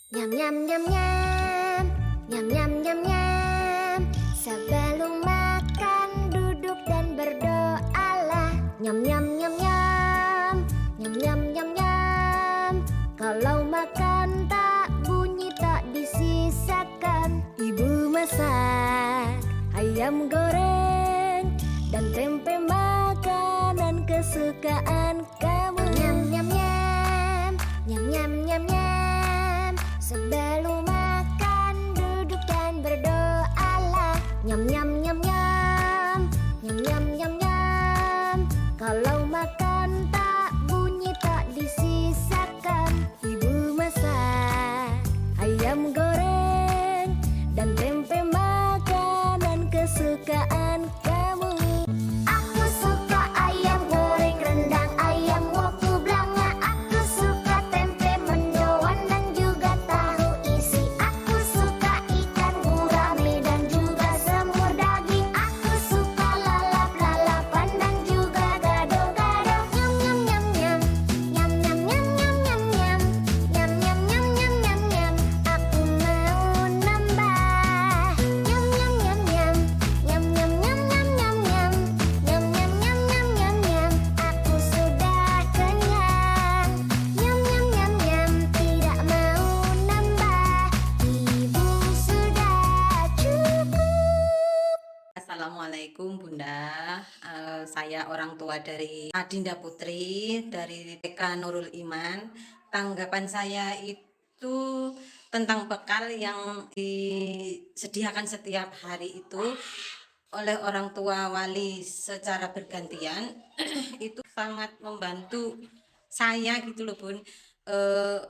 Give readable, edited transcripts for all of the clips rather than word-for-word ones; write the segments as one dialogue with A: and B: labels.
A: Nyam nyam nyam nyam, nyam nyam nyam nyam. Sebelum makan duduk dan berdoalah. Nyam nyam nyam nyam, nyam nyam nyam nyam. Kalau makan tak bunyi tak disisakan. Ibu masak ayam goreng dan tempe makanan kesukaan kamu. Nyam nyam nyam, nyam nyam nyam nyam. Sebelum makan duduk dan berdoalah. Nyam nyam nyam nyam, nyam nyam nyam nyam. Kalau makan tak bunyi tak disisakan. Ibu masak ayam goreng dan tempe makanan kesukaan kamu. Aku suka ayam goreng, rendang, ayam woku blanga. Aku suka tempe mendoan dan juga tahu isi. Aku suka ikan gurame dan juga semur daging. Aku suka lalap-lalapan dan juga gado-gado. Nyam nyam nyam nyam, nyam nyam nyam nyam nyam nyam, nyam nyam nyam nyam nyam nyam. Aku mau nambah. Nyam nyam nyam nyam, nyam nyam nyam nyam nyam nyam, nyam nyam nyam nyam nyam nyam. Aku sudah kenyang. Nyam nyam nyam nyam, tidak mau nambah. Ibu sudah cukup.
B: Assalamualaikum Bunda. Saya orang tua dari Adinda Putri dari TK Nurul Iman. Tanggapan saya itu tentang bekal yang disediakan setiap hari itu oleh orang tua wali secara bergantian itu sangat membantu saya gitu loh Bun,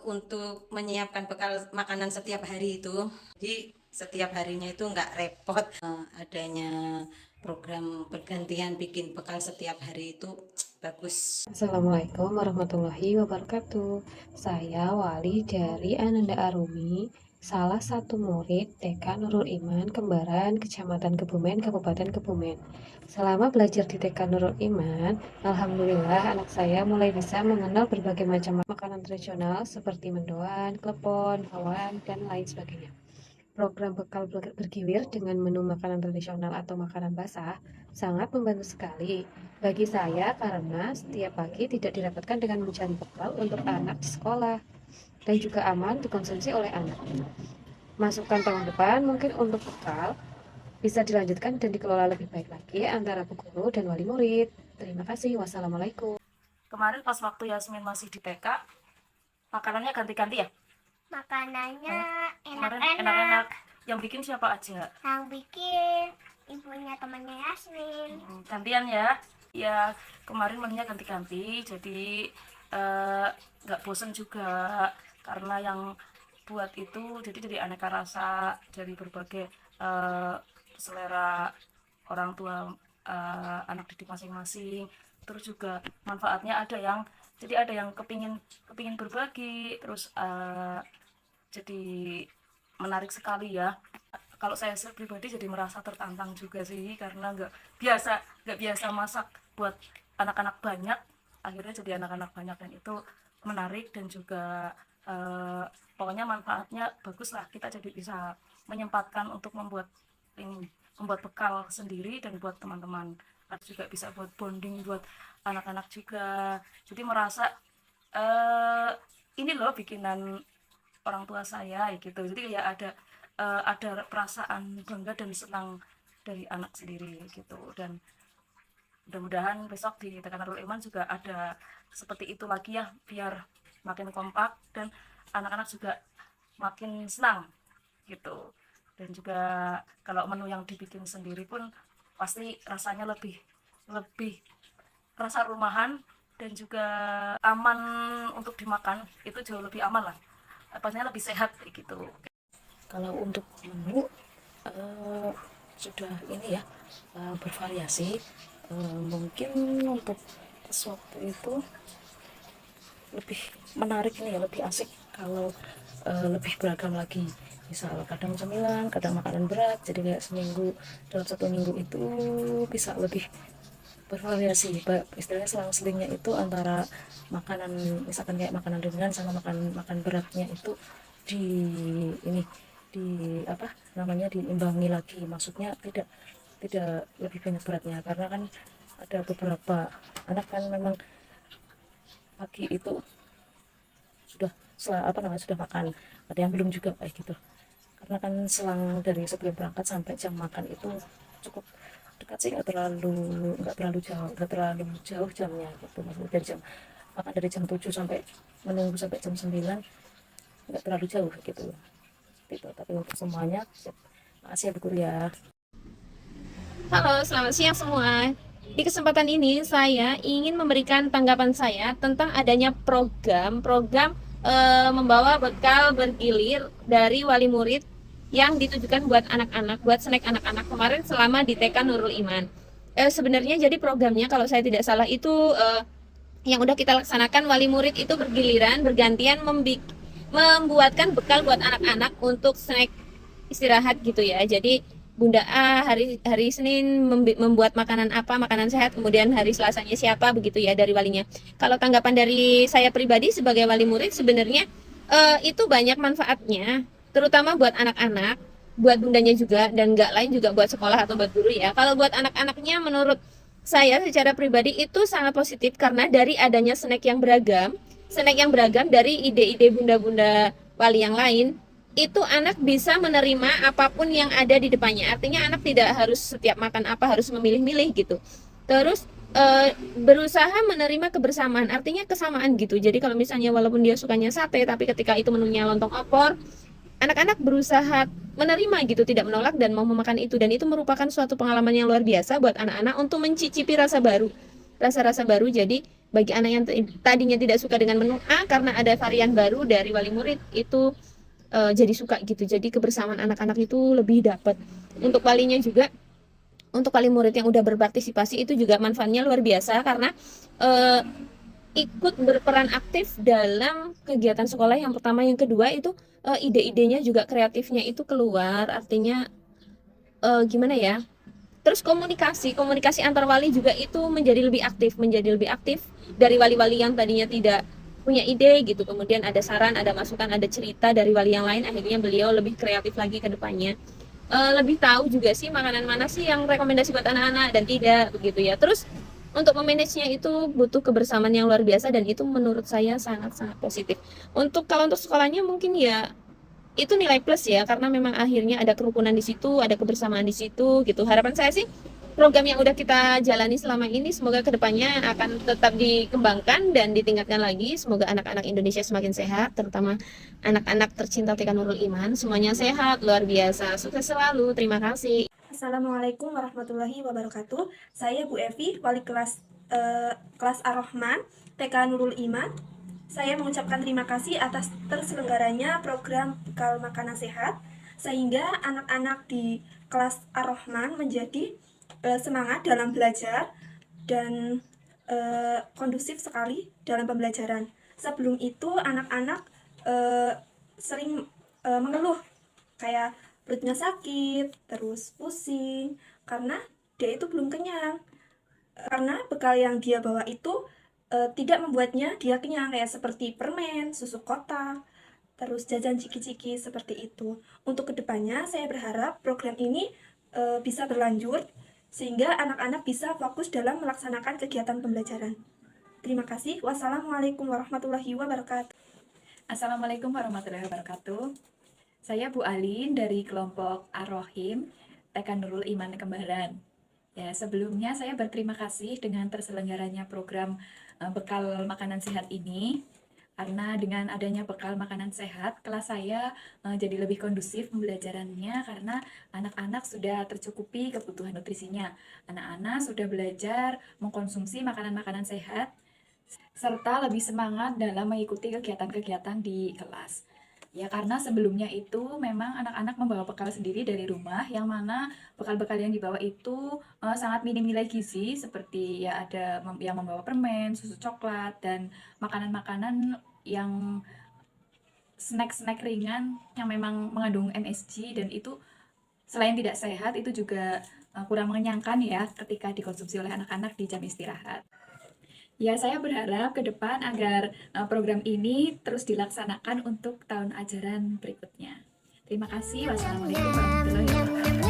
B: untuk menyiapkan bekal makanan setiap hari itu. Jadi setiap harinya itu nggak repot. Adanya program bergantian bikin bekal setiap hari itu bagus.
C: Assalamualaikum warahmatullahi wabarakatuh. Saya Wali dari Ananda Arumi, salah satu murid TK Nurul Iman Kembaran, Kecamatan Kebumen, Kabupaten Kebumen. Selama belajar di TK Nurul Iman, alhamdulillah anak saya mulai bisa mengenal berbagai macam makanan tradisional seperti mendoan, klepon, bawang, dan lain sebagainya. Program bekal bergilir dengan menu makanan tradisional atau makanan basah sangat membantu sekali bagi saya karena setiap pagi tidak direpotkan dengan mencari bekal untuk anak di sekolah dan juga aman dikonsumsi oleh anak. Masukkan tahun depan mungkin untuk bekal bisa dilanjutkan dan dikelola lebih baik lagi antara bu guru dan wali murid. Terima kasih. Wassalamualaikum.
D: Kemarin pas waktu Yasmin masih di TK, makanannya ganti-ganti ya?
A: Makanannya
D: Kemarin
A: enak-enak.
D: enak-enak. Yang bikin siapa aja?
A: Yang bikin ibunya temannya Yasmin.
D: Gantian ya. Ya, kemarin menunya ganti-ganti, jadi nggak bosen juga. Karena yang buat itu jadi aneka rasa dari berbagai selera orang tua, anak didik masing-masing. Terus juga manfaatnya ada yang kepingin berbagi, terus jadi menarik sekali ya. Kalau saya pribadi jadi merasa tertantang juga sih karena nggak biasa masak buat anak-anak banyak, akhirnya jadi anak-anak banyak dan itu menarik dan juga pokoknya manfaatnya bagus lah, kita jadi bisa menyempatkan untuk membuat bekal sendiri dan buat teman-teman, juga bisa buat bonding buat anak-anak juga, jadi merasa ini loh bikinan orang tua saya gitu, jadi kayak ada perasaan bangga dan senang dari anak sendiri gitu. Dan mudah-mudahan besok di TK Nurul Iman juga ada seperti itu lagi ya, biar makin kompak dan anak-anak juga makin senang gitu. Dan juga kalau menu yang dibikin sendiri pun pasti rasanya lebih rasa rumahan dan juga aman untuk dimakan, itu jauh lebih aman lah, pastinya lebih sehat gitu. Kalau untuk menu sudah ini ya, bervariasi. Mungkin untuk sesuatu itu lebih menarik ini ya, lebih asik kalau lebih beragam lagi. Misal kadang cemilan, kadang makanan berat, jadi kayak dalam satu minggu itu bisa lebih bervariasi. Istilahnya selang-selingnya itu antara makanan, misalkan kayak makanan ringan sama makan beratnya itu di ini di apa namanya diimbangi lagi, maksudnya tidak lebih banyak beratnya, karena kan ada beberapa anak kan memang pagi itu sudah makan, ada yang belum juga kayak gitu, karena kan selang dari sebelum berangkat sampai jam makan itu cukup dekat sih, nggak terlalu jauh jamnya gitu, maksudnya dari jam makan dari jam 7 sampai menunggu sampai jam 9 nggak terlalu jauh gitu. Tapi untuk semuanya makasih ya Bu Guru ya.
E: Halo, selamat siang semua. Di kesempatan ini saya ingin memberikan tanggapan saya tentang adanya program membawa bekal bergilir dari wali murid yang ditujukan buat anak-anak, buat snack anak-anak kemarin selama di TK Nurul Iman. Sebenarnya jadi programnya kalau saya tidak salah itu yang udah kita laksanakan, wali murid itu bergiliran, bergantian membuatkan bekal buat anak-anak untuk snack istirahat gitu ya. Jadi Bunda A hari Senin membuat makanan apa, makanan sehat, kemudian hari Selasanya siapa begitu ya dari walinya. Kalau tanggapan dari saya pribadi sebagai wali murid, sebenarnya itu banyak manfaatnya, terutama buat anak-anak, buat bundanya juga, dan nggak lain juga buat sekolah atau buat guru ya. Kalau buat anak-anaknya menurut saya secara pribadi itu sangat positif, karena dari adanya snack yang beragam dari ide-ide bunda-bunda wali yang lain, itu anak bisa menerima apapun yang ada di depannya. Artinya anak tidak harus setiap makan apa harus memilih-milih gitu. Terus berusaha menerima kebersamaan, artinya kesamaan gitu. Jadi kalau misalnya walaupun dia sukanya sate, tapi ketika itu menunya lontong opor, anak-anak berusaha menerima gitu, tidak menolak dan mau memakan itu. Dan itu merupakan suatu pengalaman yang luar biasa buat anak-anak untuk mencicipi rasa-rasa baru. Jadi bagi anak yang tadinya tidak suka dengan menu A, karena ada varian baru dari wali murid, itu jadi suka gitu. Jadi kebersamaan anak-anak itu lebih dapat. Untuk walinya juga, untuk wali murid yang udah berpartisipasi itu juga manfaatnya luar biasa, karena ikut berperan aktif dalam kegiatan sekolah yang pertama. Yang kedua itu ide-idenya juga, kreatifnya itu keluar. Artinya gimana ya, terus komunikasi antar wali juga itu menjadi lebih aktif dari wali-wali yang tadinya tidak punya ide gitu. Kemudian ada saran, ada masukan, ada cerita dari wali yang lain, akhirnya beliau lebih kreatif lagi ke depannya. Lebih tahu juga sih makanan mana sih yang rekomendasi buat anak-anak dan tidak begitu ya. Terus untuk memanagenya itu butuh kebersamaan yang luar biasa, dan itu menurut saya sangat-sangat positif. Kalau untuk sekolahnya mungkin ya itu nilai plus ya, karena memang akhirnya ada kerukunan di situ, ada kebersamaan di situ gitu. Harapan saya sih program yang udah kita jalani selama ini semoga kedepannya akan tetap dikembangkan dan ditingkatkan lagi. Semoga anak-anak Indonesia semakin sehat, terutama anak-anak tercinta TK Nurul Iman, semuanya sehat luar biasa. Sukses selalu, terima kasih.
F: Assalamualaikum warahmatullahi wabarakatuh. Saya Bu Evi, wali kelas Ar-Rahman, TK Nurul Iman. Saya mengucapkan terima kasih atas terselenggaranya program bekal makanan sehat, sehingga anak-anak di kelas Ar-Rahman menjadi semangat dalam belajar dan kondusif sekali dalam pembelajaran. Sebelum itu anak-anak sering mengeluh kayak perutnya sakit, terus pusing, karena dia itu belum kenyang. Karena bekal yang dia bawa itu tidak membuatnya dia kenyang, kayak seperti permen, susu kotak, terus jajan ciki-ciki seperti itu. Untuk kedepannya saya berharap program ini bisa berlanjut, sehingga anak-anak bisa fokus dalam melaksanakan kegiatan pembelajaran. Terima kasih. Wassalamualaikum warahmatullahi wabarakatuh.
G: Assalamualaikum warahmatullahi wabarakatuh. Saya Bu Alin dari kelompok Ar-Rohim TK Nurul Iman Kembaran. Ya, sebelumnya saya berterima kasih dengan terselenggaranya program bekal makanan sehat ini. Karena dengan adanya bekal makanan sehat, kelas saya jadi lebih kondusif pembelajarannya, karena anak-anak sudah tercukupi kebutuhan nutrisinya. Anak-anak sudah belajar mengkonsumsi makanan-makanan sehat, serta lebih semangat dalam mengikuti kegiatan-kegiatan di kelas. Ya, karena sebelumnya itu memang anak-anak membawa bekal sendiri dari rumah, yang mana bekal-bekal yang dibawa itu sangat minim nilai gizi, seperti ya ada yang membawa permen, susu coklat, dan makanan-makanan yang snack-snack ringan yang memang mengandung MSG, dan itu selain tidak sehat, itu juga kurang mengenyangkan ya ketika dikonsumsi oleh anak-anak di jam istirahat. Ya, saya berharap ke depan agar program ini terus dilaksanakan untuk tahun ajaran berikutnya. Terima kasih. Wassalamualaikum warahmatullahi wabarakatuh.